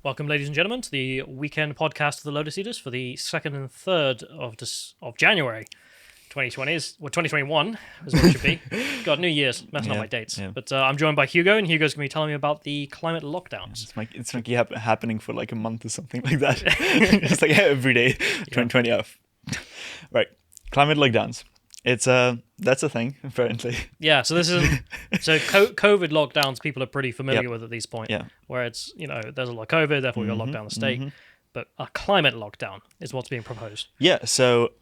Welcome, ladies and gentlemen, to the weekend podcast of the Lotus Eaters for the 2nd and 3rd of January 2020. 2021 is what it should be. God, New Year's, messing up my dates. Yeah. But I'm joined by Hugo, and Hugo's going to be telling me about the climate lockdowns. It's like happening for like a month or something like that. It's like every day, 2020 off. Right, climate lockdowns. That's a thing, apparently. Yeah, so this is COVID lockdowns. People are pretty familiar with at this point. Yeah, where it's there's a lot of COVID, therefore we got to lock down the state. But a climate lockdown is what's being proposed. Yeah, so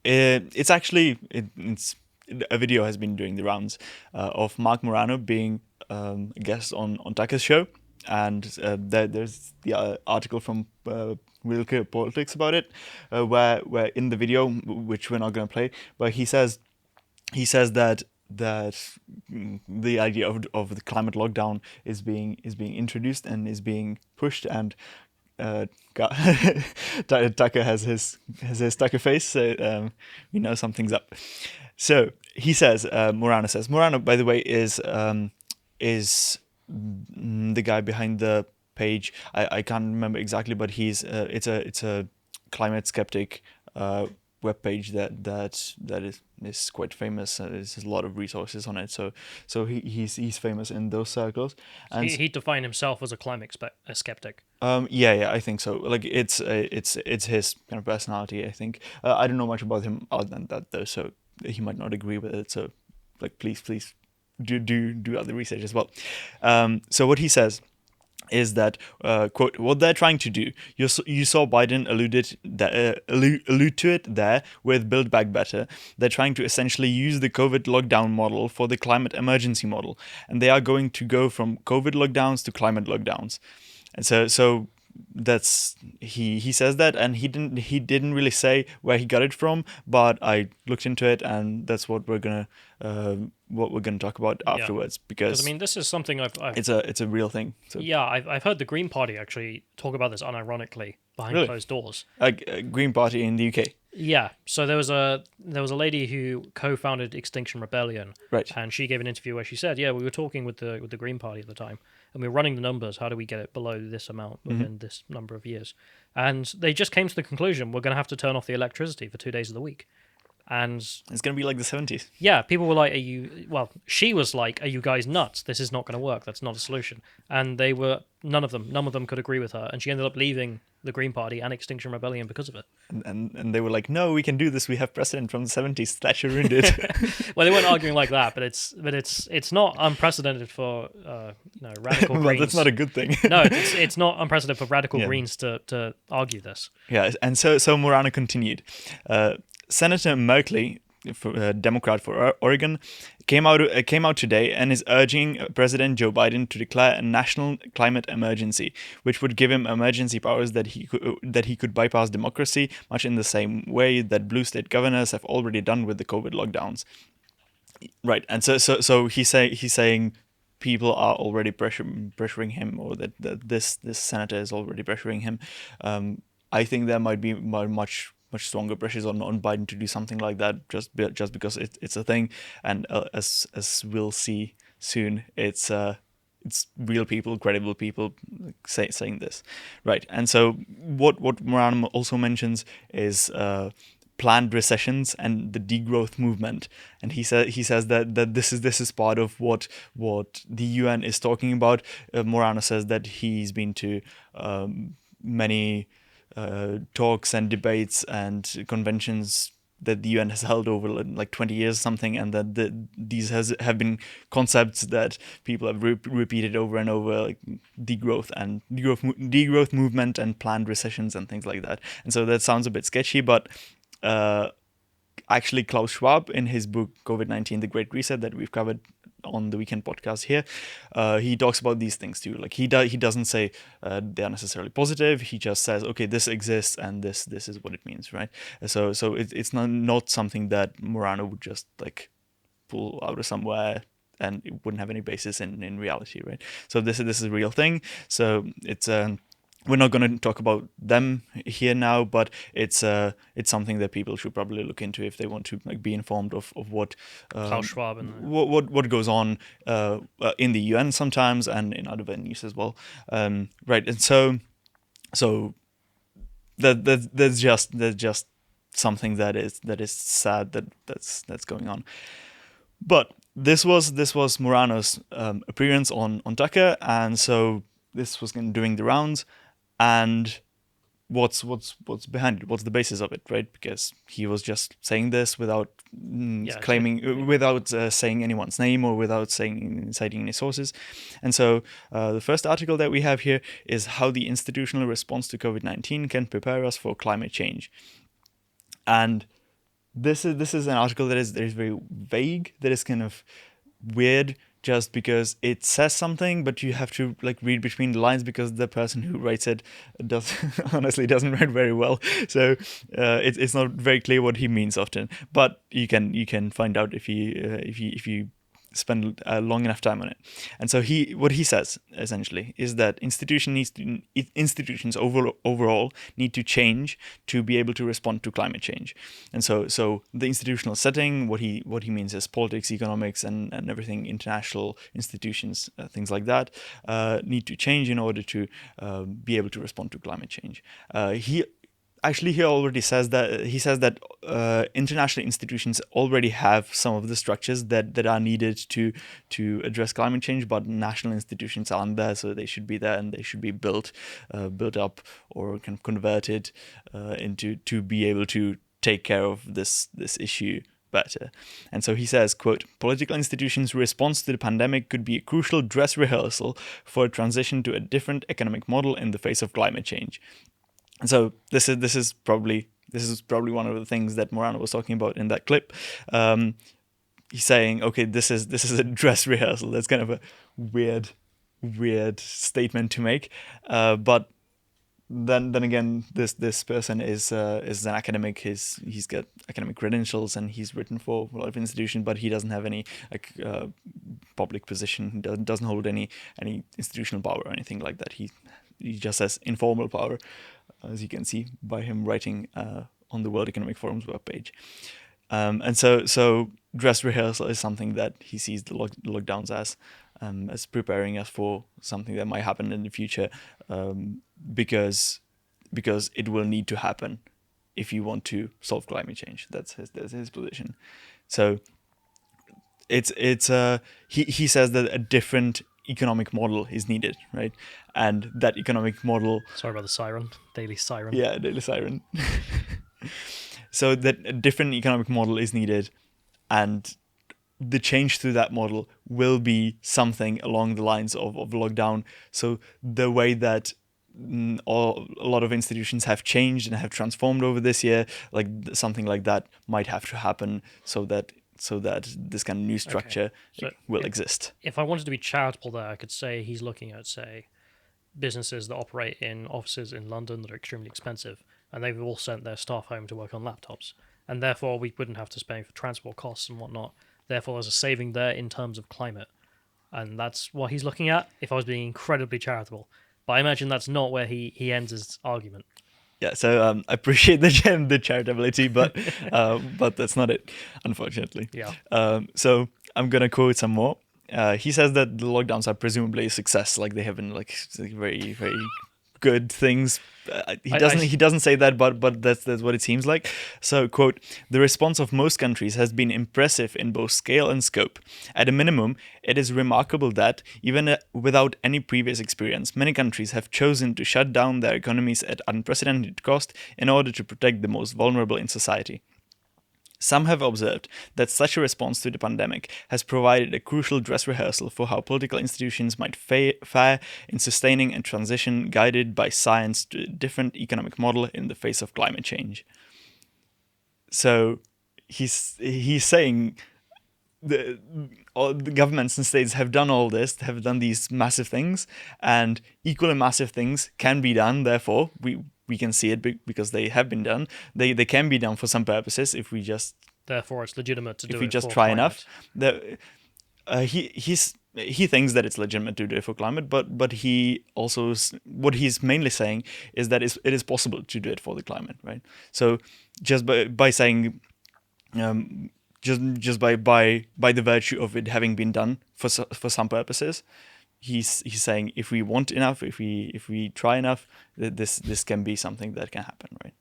it's a video has been doing the rounds of Mark Morano being a guest on Tucker's show, and there's the article from Real Clear Politics about it, where in the video, which we're not going to play, but he says that the idea of the climate lockdown is being introduced and is being pushed, and Tucker has his Tucker face, so we know something's up. So he says, Morano, by the way, is the guy behind the page. I can't remember exactly, but he's it's a climate skeptic webpage that is quite famous. There's a lot of resources on it, so he's famous in those circles. And he defined himself as a climate skeptic. Yeah, I think so. Like it's his kind of personality, I think. I don't know much about him other than that though, so he might not agree with it. So like please do other research as well. So what he says is that, quote, what they're trying to do, you saw Biden allude to it there with Build Back Better. They're trying to essentially use the COVID lockdown model for the climate emergency model. And they are going to go from COVID lockdowns to climate lockdowns. And so that's he says that, and he didn't really say where he got it from, but I looked into it, and that's what we're gonna talk about afterwards, because I mean, this is something I've it's a real thing. So. Yeah, I've heard the Green Party actually talk about this unironically behind closed doors. Green Party in the UK. Yeah, so there was a lady who co-founded Extinction Rebellion, right? And she gave an interview where she said, "Yeah, we were talking with the Green Party at the time, and we were running the numbers. How do we get it below this amount within this number of years?" And they just came to the conclusion, we're going to have to turn off the electricity for 2 days of the week. And it's going to be like the 70s. Yeah, people were like, she was like, "Are you guys nuts? This is not going to work. That's not a solution." And none of them could agree with her. And she ended up leaving the Green Party and Extinction Rebellion because of it. And they were like, "No, we can do this. We have precedent from the 70s. Thatcher ruined it." Well, they weren't arguing like that, but it's not unprecedented for radical Greens. Well, that's not a good thing. No, it's not unprecedented for radical Greens to argue this. Yeah, and so Morano continued. Senator Merkley, Democrat for Oregon, came out today and is urging President Joe Biden to declare a national climate emergency, which would give him emergency powers that he could bypass democracy, much in the same way that blue state governors have already done with the COVID lockdowns. Right, and so he's saying people are already pressuring him, or that this senator is already pressuring him. I think there might be much stronger pressures on Biden to do something like that, just because it's a thing, and as we'll see soon, it's real people, credible people saying this, right? And so what Morano also mentions is planned recessions and the degrowth movement, and he says that this is part of what the UN is talking about. Morano says that he's been to many talks and debates and conventions that the UN has held over like 20 years or something, and that these have been concepts that people have repeated over and over, like degrowth movement and planned recessions and things like that. And so that sounds a bit sketchy, but actually Klaus Schwab, in his book COVID-19, The Great Reset, that we've covered on the weekend podcast here, he talks about these things too. Like he doesn't say they are necessarily positive. He just says, okay, this exists and this is what it means, right? So it's not something that Morano would just like pull out of somewhere, and it wouldn't have any basis in reality, right? So this is a real thing. So it's we're not going to talk about them here now, but it's something that people should probably look into if they want to like be informed of what Klaus Schwab and what goes on in the UN sometimes and in other venues as well. Right, and so So there's just something that is sad that's going on. But this was Morano's appearance on Tucker, and so this was doing the rounds. And what's behind it? What's the basis of it, right? Because he was just saying this without claiming, without saying anyone's name or without citing any sources. And so the first article that we have here is how the institutional response to COVID-19 can prepare us for climate change. And this is an article that is very vague, that is kind of weird, just because it says something, but you have to read between the lines, because the person who writes it honestly doesn't write very well. So it's not very clear what he means often. But you can find out if you spend a long enough time on it. And so what he says essentially is that institutions overall need to change to be able to respond to climate change. And so the institutional setting, what he means is politics, economics, and everything, international institutions, things like that, need to change in order to be able to respond to climate change. He already says that international institutions already have some of the structures that are needed to address climate change, but national institutions aren't there, so they should be there, and they should be built up or kind of converted into to be able to take care of this issue better. And so he says, quote, "Political institutions' response to the pandemic could be a crucial dress rehearsal for a transition to a different economic model in the face of climate change." And so this is probably one of the things that Morano was talking about in that clip. He's saying, okay, this is a dress rehearsal. That's kind of a weird statement to make. But then again, this person is an academic. He's got academic credentials, and he's written for a lot of institutions, but he doesn't have any public position. He doesn't hold any institutional power or anything like that. He just has informal power, as you can see by him writing on the World Economic Forum's webpage. And so dress rehearsal is something that he sees the lockdowns as preparing us for something that might happen in the future, because it will need to happen if you want to solve climate change. That's his position. So he says that a different economic model is needed, right? And that economic model... Sorry about the siren. Daily siren. Yeah, daily siren. So that a different economic model is needed, and the change to that model will be something along the lines of lockdown. So the way that a lot of institutions have changed and have transformed over this year, something like that might have to happen so that this kind of new structure will exist. If I wanted to be charitable there, I could say he's looking at, say, businesses that operate in offices in London that are extremely expensive, and they've all sent their staff home to work on laptops, and therefore we wouldn't have to pay for transport costs and whatnot. Therefore, there's a saving there in terms of climate, and that's what he's looking at, if I was being incredibly charitable. But I imagine that's not where he ends his argument. Yeah, so I appreciate the charitability, but that's not it, unfortunately. Yeah. So I'm gonna quote some more. He says that the lockdowns are presumably a success, they have been very, very good things. He doesn't say that, but that's what it seems like. So, quote, "The response of most countries has been impressive in both scale and scope. At a minimum, it is remarkable that, even without any previous experience, many countries have chosen to shut down their economies at unprecedented cost in order to protect the most vulnerable in society. Some have observed that such a response to the pandemic has provided a crucial dress rehearsal for how political institutions might fare in sustaining a transition guided by science to a different economic model in the face of climate change." So he's saying all the governments and states have done all this, have done these massive things, and equally massive things can be done. Therefore, we can see it because they have been done. They can be done for some purposes if we just... Therefore, it's legitimate to do it. If we just try enough. He thinks that it's legitimate to do it for climate, but he also... What he's mainly saying is that it is possible to do it for the climate, right? So just by saying... just by the virtue of it having been done for some purposes, he's saying if we want enough, if we try enough, this can be something that can happen, right?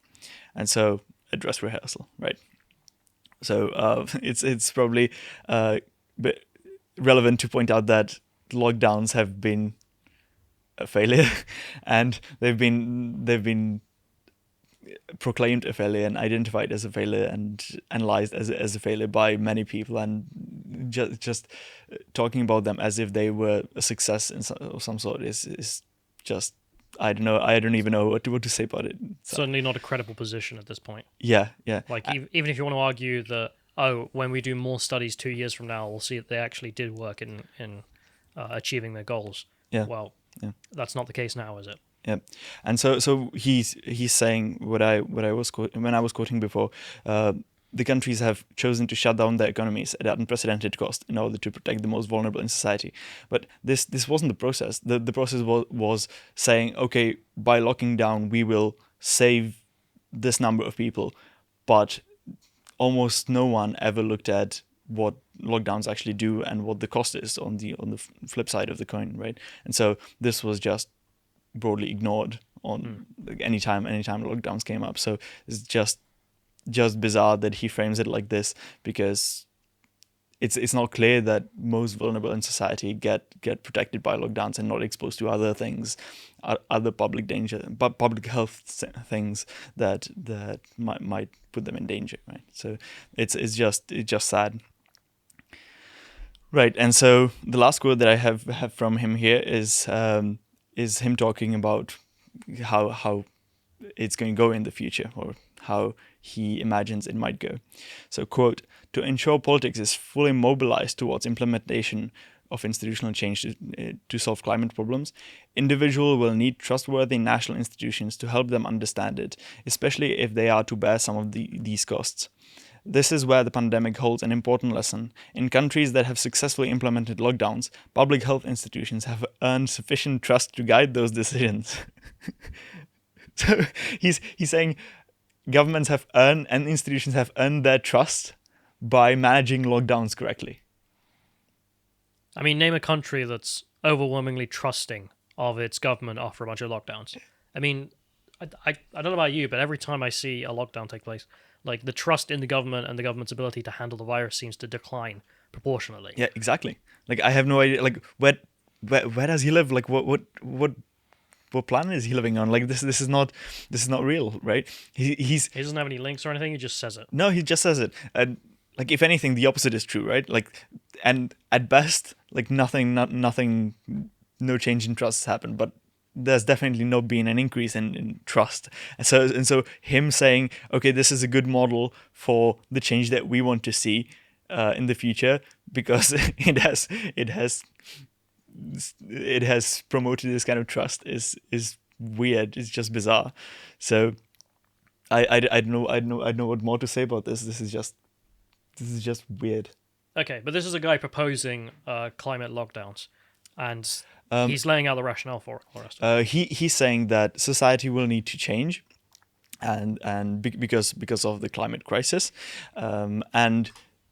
And so a dress rehearsal, right? So it's probably relevant to point out that lockdowns have been a failure, and they've been proclaimed a failure and identified as a failure and analyzed as a failure by many people, and just talking about them as if they were a success of some sort is just, I don't know. I don't even know what to say about it. So, certainly not a credible position at this point. Yeah. Like even if you want to argue that, when we do more studies 2 years from now, we'll see that they actually did work in achieving their goals. Yeah. Well, yeah. That's not the case now, is it? Yeah, and so he's saying what I was when I was quoting before. The countries have chosen to shut down their economies at unprecedented cost in order to protect the most vulnerable in society. But this wasn't the process. The process was saying, okay, by locking down, we will save this number of people, but almost no one ever looked at what lockdowns actually do and what the cost is on the flip side of the coin, right? And so this was just broadly ignored on anytime lockdowns came up. So it's just bizarre that he frames it like this, because it's not clear that most vulnerable in society get protected by lockdowns and not exposed to other things, other public health things that might put them in danger, right? So it's just sad. Right, and so the last quote that I have from him here is him talking about how it's going to go in the future, or how he imagines it might go. So, quote, "To ensure politics is fully mobilized towards implementation of institutional change to solve climate problems, individuals will need trustworthy national institutions to help them understand it, especially if they are to bear some of these costs. This is where the pandemic holds an important lesson. In countries that have successfully implemented lockdowns, public health institutions have earned sufficient trust to guide those decisions." So he's saying governments have earned and institutions have earned their trust by managing lockdowns correctly. I mean, name a country that's overwhelmingly trusting of its government after a bunch of lockdowns. I mean, I don't know about you, but every time I see a lockdown take place, like, the trust in the government and the government's ability to handle the virus seems to decline proportionally. Yeah, exactly. Like, I have no idea. Like, where does he live? Like, what planet is he living on? Like, this is not real, right? He doesn't have any links or anything. He just says it. No, he just says it. And like, if anything, the opposite is true, right? Like, and at best, like, nothing, no change in trust has happened, but there's definitely not been an increase in trust. And so him saying, okay, this is a good model for the change that we want to see in the future, because it has promoted this kind of trust, is weird. It's just bizarre. So I don't know what more to say about this. This is just weird. Okay, but this is a guy proposing climate lockdowns, and he's laying out the rationale for it. He's saying that society will need to change, and because of the climate crisis, and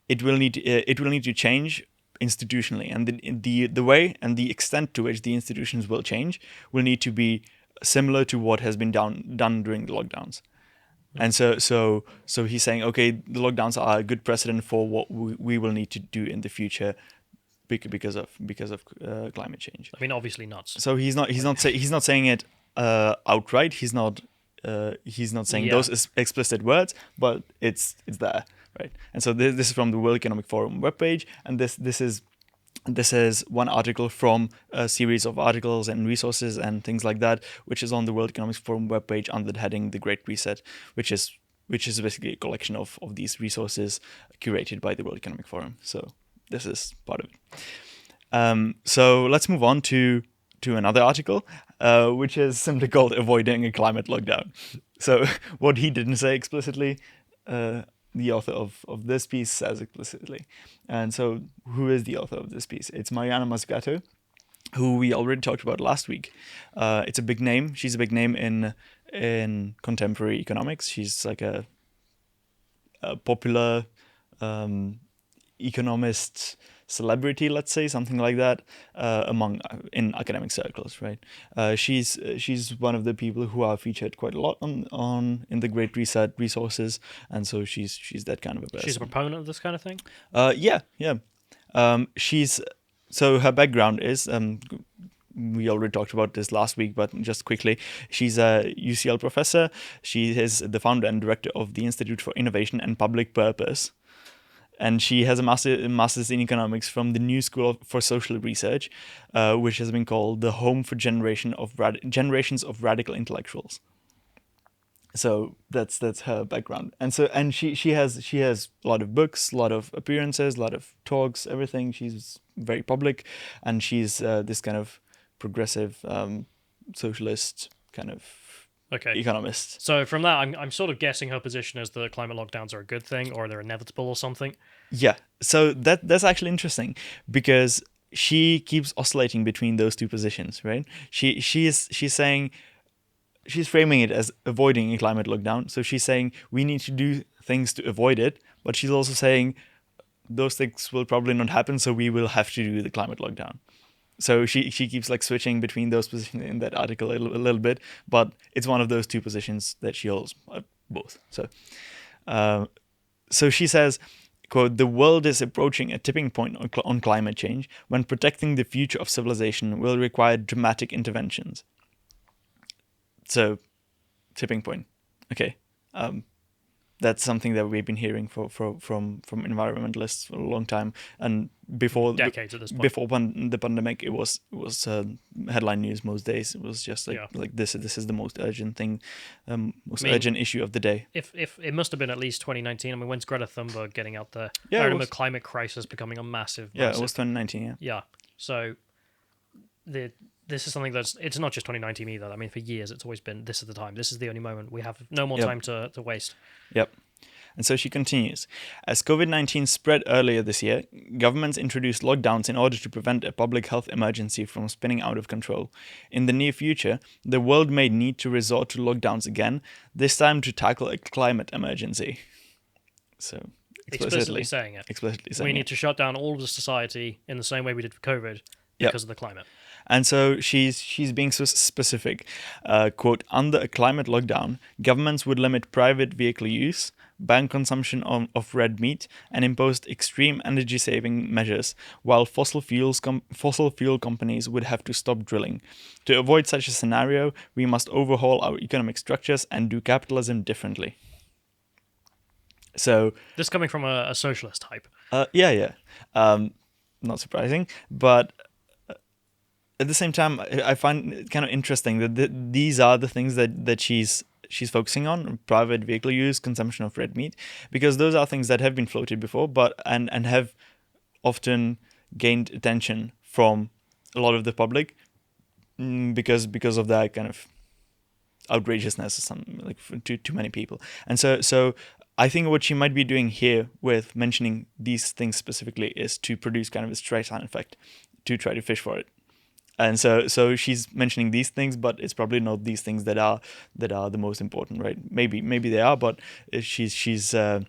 it will need to change institutionally, and the way and the extent to which the institutions will change will need to be similar to what has been done during the lockdowns. And so he's saying, okay, the lockdowns are a good precedent for what we will need to do in the future because of climate change. I mean, obviously nuts. So he's not saying it outright. He's not saying those explicit words, but it's there, right? And so this is from the World Economic Forum webpage, and this is one article from a series of articles and resources and things like that, which is on the World Economic Forum webpage under the heading "The Great Reset," which is basically a collection of these resources curated by the World Economic Forum. So this is part of it. So let's move on to another article, which is simply called "Avoiding a Climate Lockdown." So what he didn't say explicitly, the author of this piece says explicitly. And so who is the author of this piece? It's Mariana Mazzucato, who we already talked about last week. It's a big name. She's a big name in contemporary economics. She's like a popular economist celebrity, let's say, something like that, in academic circles, right? She's one of the people who are featured quite a lot on in the Great Reset resources, and so she's that kind of a person. She's a proponent of this kind of thing. Yeah. So her background is we already talked about this last week, but just quickly, she's a UCL professor. She is the founder and director of the Institute for Innovation and Public Purpose. And she has a master's in economics from the New School for Social Research, which has been called the home for generations of radical intellectuals. So that's her background, and she has a lot of books, a lot of appearances, a lot of talks, everything. She's very public, and she's this kind of progressive socialist kind of economist. So from that, I'm sort of guessing her position is the climate lockdowns are a good thing or they're inevitable or something. Yeah. So that's actually interesting because she keeps oscillating between those two positions, right? She's saying. She's framing it as avoiding a climate lockdown. So she's saying we need to do things to avoid it, but she's also saying those things will probably not happen, so we will have to do the climate lockdown. So she keeps like switching between those positions in that article a little bit, but it's one of those two positions that she holds, both. So she says, quote, "The world is approaching a tipping point on climate change when protecting the future of civilization will require dramatic interventions." So, tipping point. Okay, that's something that we've been hearing from environmentalists for a long time, and before decades at this point. Before the pandemic, it was headline news most days. It was just like this is the most urgent thing, urgent issue of the day. If it must have been at least 2019. I mean, when's Greta Thunberg getting out there? Yeah, I remember climate crisis becoming a massive. Yeah, it was 2019. Yeah. Yeah. So this is something it's not just 2019 either. I mean, for years it's always been this is the time. This is the only moment. We have no more time to waste. Yep. And so she continues. As COVID-19 spread earlier this year, governments introduced lockdowns in order to prevent a public health emergency from spinning out of control. In the near future, the world may need to resort to lockdowns again, this time to tackle a climate emergency. So explicitly saying it. We need to shut down all of the society in the same way we did for COVID because of the climate. And so she's being so specific. Quote, "Under a climate lockdown, governments would limit private vehicle use, ban consumption of red meat, and impose extreme energy-saving measures, while fossil fuel companies would have to stop drilling. To avoid such a scenario, we must overhaul our economic structures and do capitalism differently." So this coming from a socialist type. Yeah. Not surprising, but at the same time, I find it kind of interesting that these are the things that she's focusing on: private vehicle use, consumption of red meat, because those are things that have been floated before, but and have often gained attention from a lot of the public because of that kind of outrageousness or something, like to too many people. And so I think what she might be doing here with mentioning these things specifically is to produce kind of a Streisand effect, to try to fish for it. And so she's mentioning these things, but it's probably not these things that are the most important, right? Maybe they are, but she's I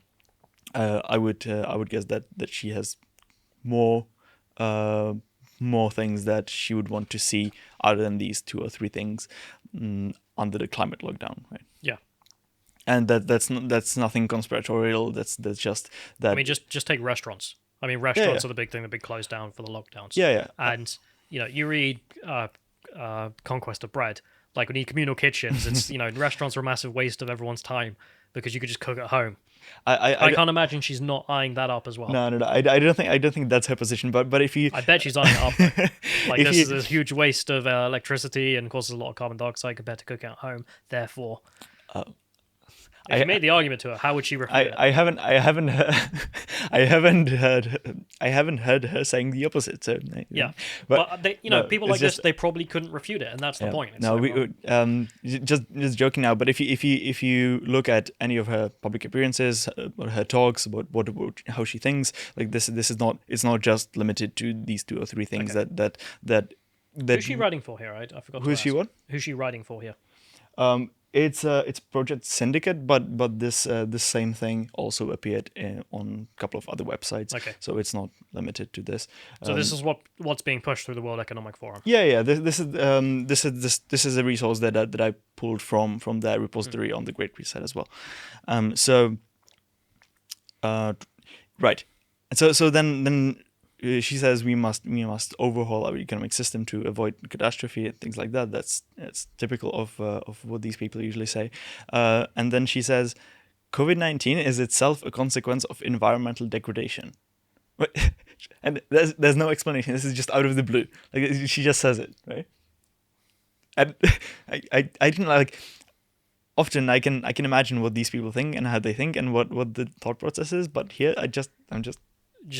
would guess that she has more things that she would want to see other than these 2 or 3 things under the climate lockdown, right? Yeah. And that's nothing conspiratorial. That's just that. I mean, just take restaurants. I mean, restaurants are the big thing that been closed down for the lockdowns. Yeah. And you read Conquest of Bread. Like, we need communal kitchens. It's restaurants are a massive waste of everyone's time because you could just cook at home. I can't imagine she's not eyeing that up as well. No. I don't think that's her position. But if you, I bet she's eyeing it up. Though. Like, this is a huge waste of electricity and causes a lot of carbon dioxide compared to cooking at home. Therefore, if you made the argument to her, how would she refute it? I haven't heard her saying the opposite. So yeah, but they, people like this, they probably couldn't refute it, and that's the point. Just joking now. But if you look at any of her public appearances or her talks about how she thinks, like this is not, it's not just limited to these 2 or 3 things that Who's she writing for here? I forgot. Who's she what? Who's she writing for here? It's Project Syndicate, but this same thing also appeared on a couple of other websites. Okay. So it's not limited to this. So this is what's being pushed through the World Economic Forum. Yeah. This is a resource that I pulled from their repository on the Great Reset as well. Right. So then she says we must overhaul our economic system to avoid catastrophe and things like that. That's typical of what these people usually say. And then she says, COVID-19 is itself a consequence of environmental degradation. And there's no explanation. This is just out of the blue. Like, she just says it, right? And I didn't like. Often I can imagine what these people think and how they think and what the thought process is. But here I'm just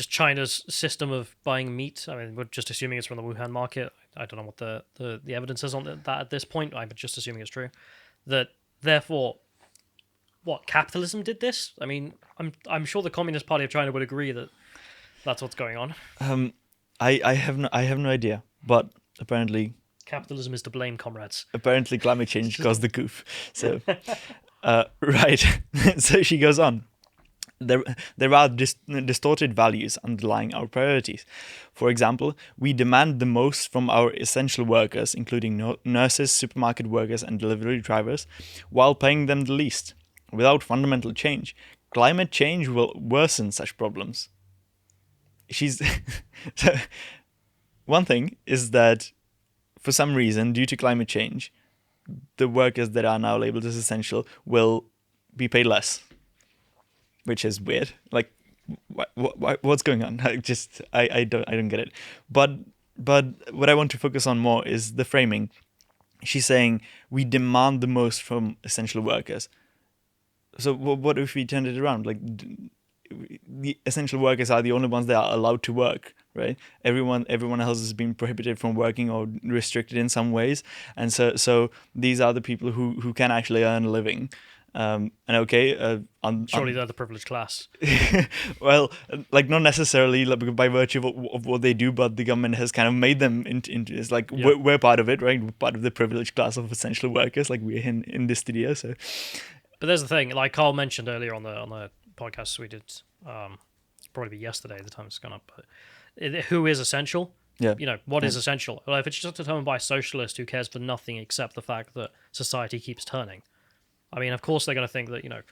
China's system of buying meat. I mean, we're just assuming it's from the Wuhan market. I don't know what the evidence is on that at this point. I'm just assuming it's true. That therefore, what, capitalism did this? I mean, I'm sure the Communist Party of China would agree that that's what's going on. I have no idea, but apparently capitalism is to blame, comrades. Apparently climate change caused the goof. So right. So she goes on. There are distorted values underlying our priorities. For example, we demand the most from our essential workers, including nurses, supermarket workers, and delivery drivers, while paying them the least. Without fundamental change, climate change will worsen such problems. One thing is that, for some reason, due to climate change, the workers that are now labeled as essential will be paid less. Which is weird. Like, what's going on? I don't get it. But what I want to focus on more is the framing. She's saying we demand the most from essential workers. So what if we turn it around? Like, the essential workers are the only ones that are allowed to work, right? Everyone else has been prohibited from working or restricted in some ways, and so these are the people who can actually earn a living. And okay, surely they're the privileged class. Well, like, not necessarily by virtue of what they do, but the government has kind of made them into it's like, yeah, we're part of it, right? We're part of the privileged class of essential workers, like we're in this studio. So, but there's the thing, like Carl mentioned earlier on the podcast we did, probably yesterday, the time it's gone up. But who is essential? Yeah. What is essential? Well, if it's just determined by a socialist who cares for nothing except the fact that society keeps turning. I mean, of course they're going to think that,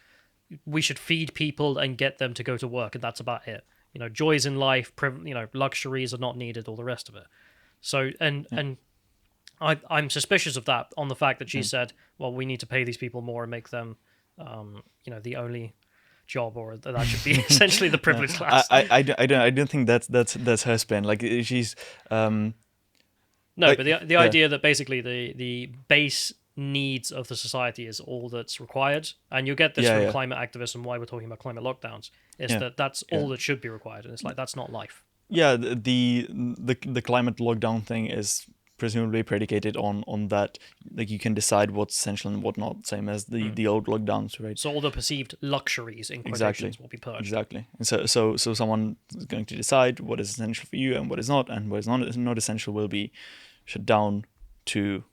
we should feed people and get them to go to work, and that's about it. Joys in life, luxuries are not needed, all the rest of it. So, and I'm suspicious of that on the fact that she said, well, we need to pay these people more and make them, the only job, or that should be essentially the privileged class. I don't think that's her spin. Like, she's no, but the idea that basically the base needs of the society is all that's required, and you get this from climate activists and why we're talking about climate lockdowns, is that's all that should be required, and it's like, that's not life. Yeah, the climate lockdown thing is presumably predicated on that, like, you can decide what's essential and what not, same as the old lockdowns, right? So all the perceived luxuries in quotations will be purged. Exactly. And so someone is going to decide what is essential for you and what is not not essential will be shut down to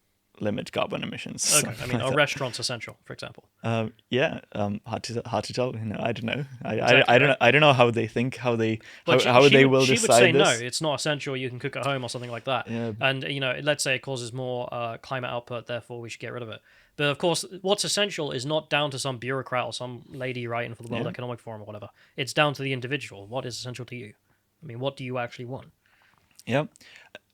limit carbon emissions. Okay, I mean, are restaurants essential, for example? Hard to tell. I don't know. Exactly, I don't know how they think, how they will decide this. She would say no, it's not essential. You can cook at home or something like that. Yeah. And let's say it causes more climate output, therefore we should get rid of it. But of course, what's essential is not down to some bureaucrat or some lady writing for the World Economic Forum or whatever. It's down to the individual. What is essential to you? I mean, what do you actually want? Yeah.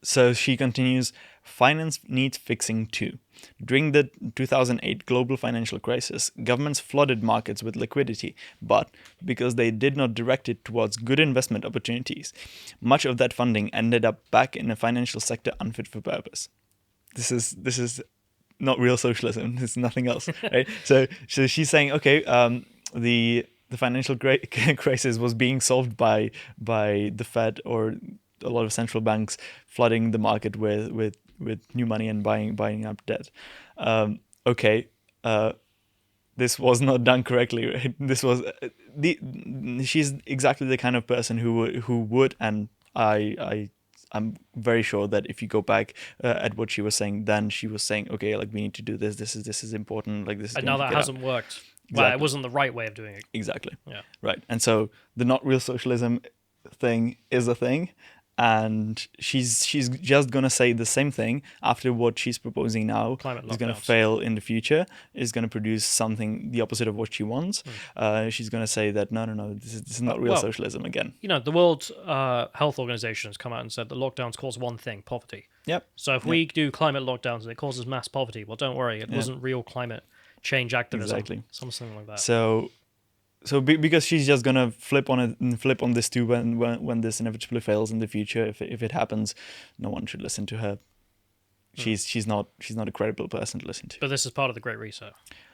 So she continues, finance needs fixing too. During the 2008 global financial crisis, governments flooded markets with liquidity, but because they did not direct it towards good investment opportunities, much of that funding ended up back in a financial sector unfit for purpose. This is not real socialism. It's nothing else, right? So she's saying, okay, the financial crisis was being solved by the Fed or a lot of central banks flooding the market with new money and buying up debt. This was not done correctly, right? This was she's exactly the kind of person who would, and I I'm very sure that if you go back at what she was saying, then she was saying, okay, like we need to do this. This is important. Like this is. And going now to that get hasn't out. worked. Exactly. Well, it wasn't the right way of doing it. Exactly. Yeah. Right. And so the not real socialism thing is a thing. And she's just gonna say the same thing after what she's proposing now is gonna fail in the future, is gonna produce something the opposite of what she wants. She's gonna say that no, this is not real socialism again. You know, the World Health Organization has come out and said that lockdowns cause one thing: poverty. Yep. So if we do climate lockdowns and it causes mass poverty, well, don't worry, it wasn't real climate change activism. Exactly. Something like that. So because she's just gonna flip on this too when this inevitably fails in the future, if it happens, no one should listen to her. She's not a credible person to listen to. But this is part of the Great Reset.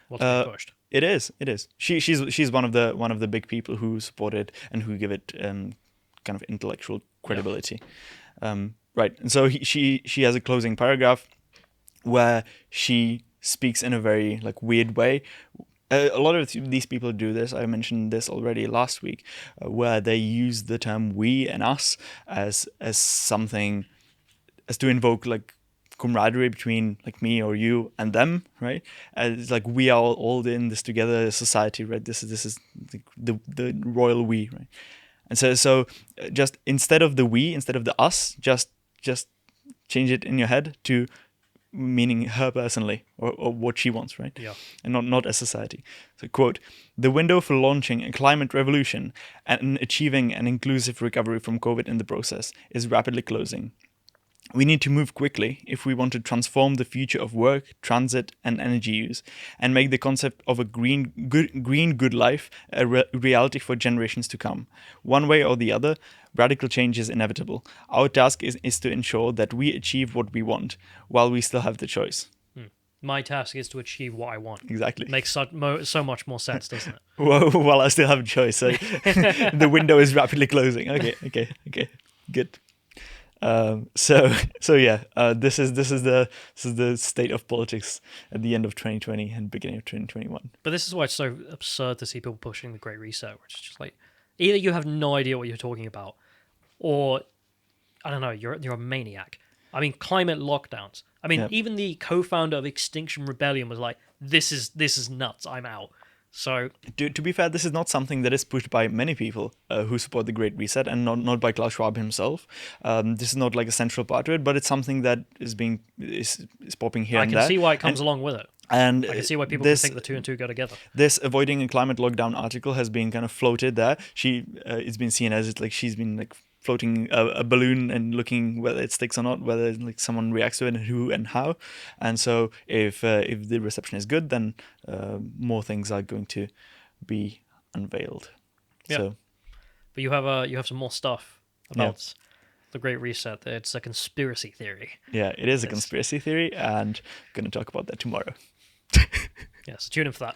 What's being pushed? It is. She's one of the big people who support it and who give it kind of intellectual credibility. Right. And so she has a closing paragraph where she speaks in a very like weird way. A lot of these people do this. I mentioned this already last week, where they use the term "we" and "us" as something, as to invoke like camaraderie between like me or you and them, right? It's like we are all in this together as society, right? This is the royal we, right? And so just instead of the "we," instead of the "us," just change it in your head to meaning her personally or what she wants, right? Yeah. And not as society. So, quote, "The window for launching a climate revolution and achieving an inclusive recovery from COVID in the process is rapidly closing. We need to move quickly if we want to transform the future of work, transit, and energy use, and make the concept of a green good life a reality for generations to come. One way or the other, radical change is inevitable. Our task is to ensure that we achieve what we want, while we still have the choice." My task is to achieve what I want. Exactly. Makes so much more sense, doesn't it? While I still have a choice. So the window is rapidly closing. Okay. Good. So yeah, this is the state of politics at the end of 2020 and beginning of 2021. But this is why it's so absurd to see people pushing the Great Reset, which is just like, either you have no idea what you're talking about, or I don't know, you're a maniac. I mean, climate lockdowns. I mean, even the co-founder of Extinction Rebellion was like, "This is nuts. I'm out." So, to be fair, this is not something that is pushed by many people who support the Great Reset, and not by Klaus Schwab himself. This is not like a central part to it, but it's something that is popping here and there. I can see why it comes along with it. And I can see why people can think the two and two go together. This avoiding a climate lockdown article has been kind of floated there. It's been seen as she's been like floating a balloon and looking whether it sticks or not, whether like someone reacts to it and who and how. And so if the reception is good, then more things are going to be unveiled. Yeah. So, but you have some more stuff about the Great Reset. It's a conspiracy theory. Yeah, it is a conspiracy theory, and I'm going to talk about that tomorrow. Yeah, so tune in for that.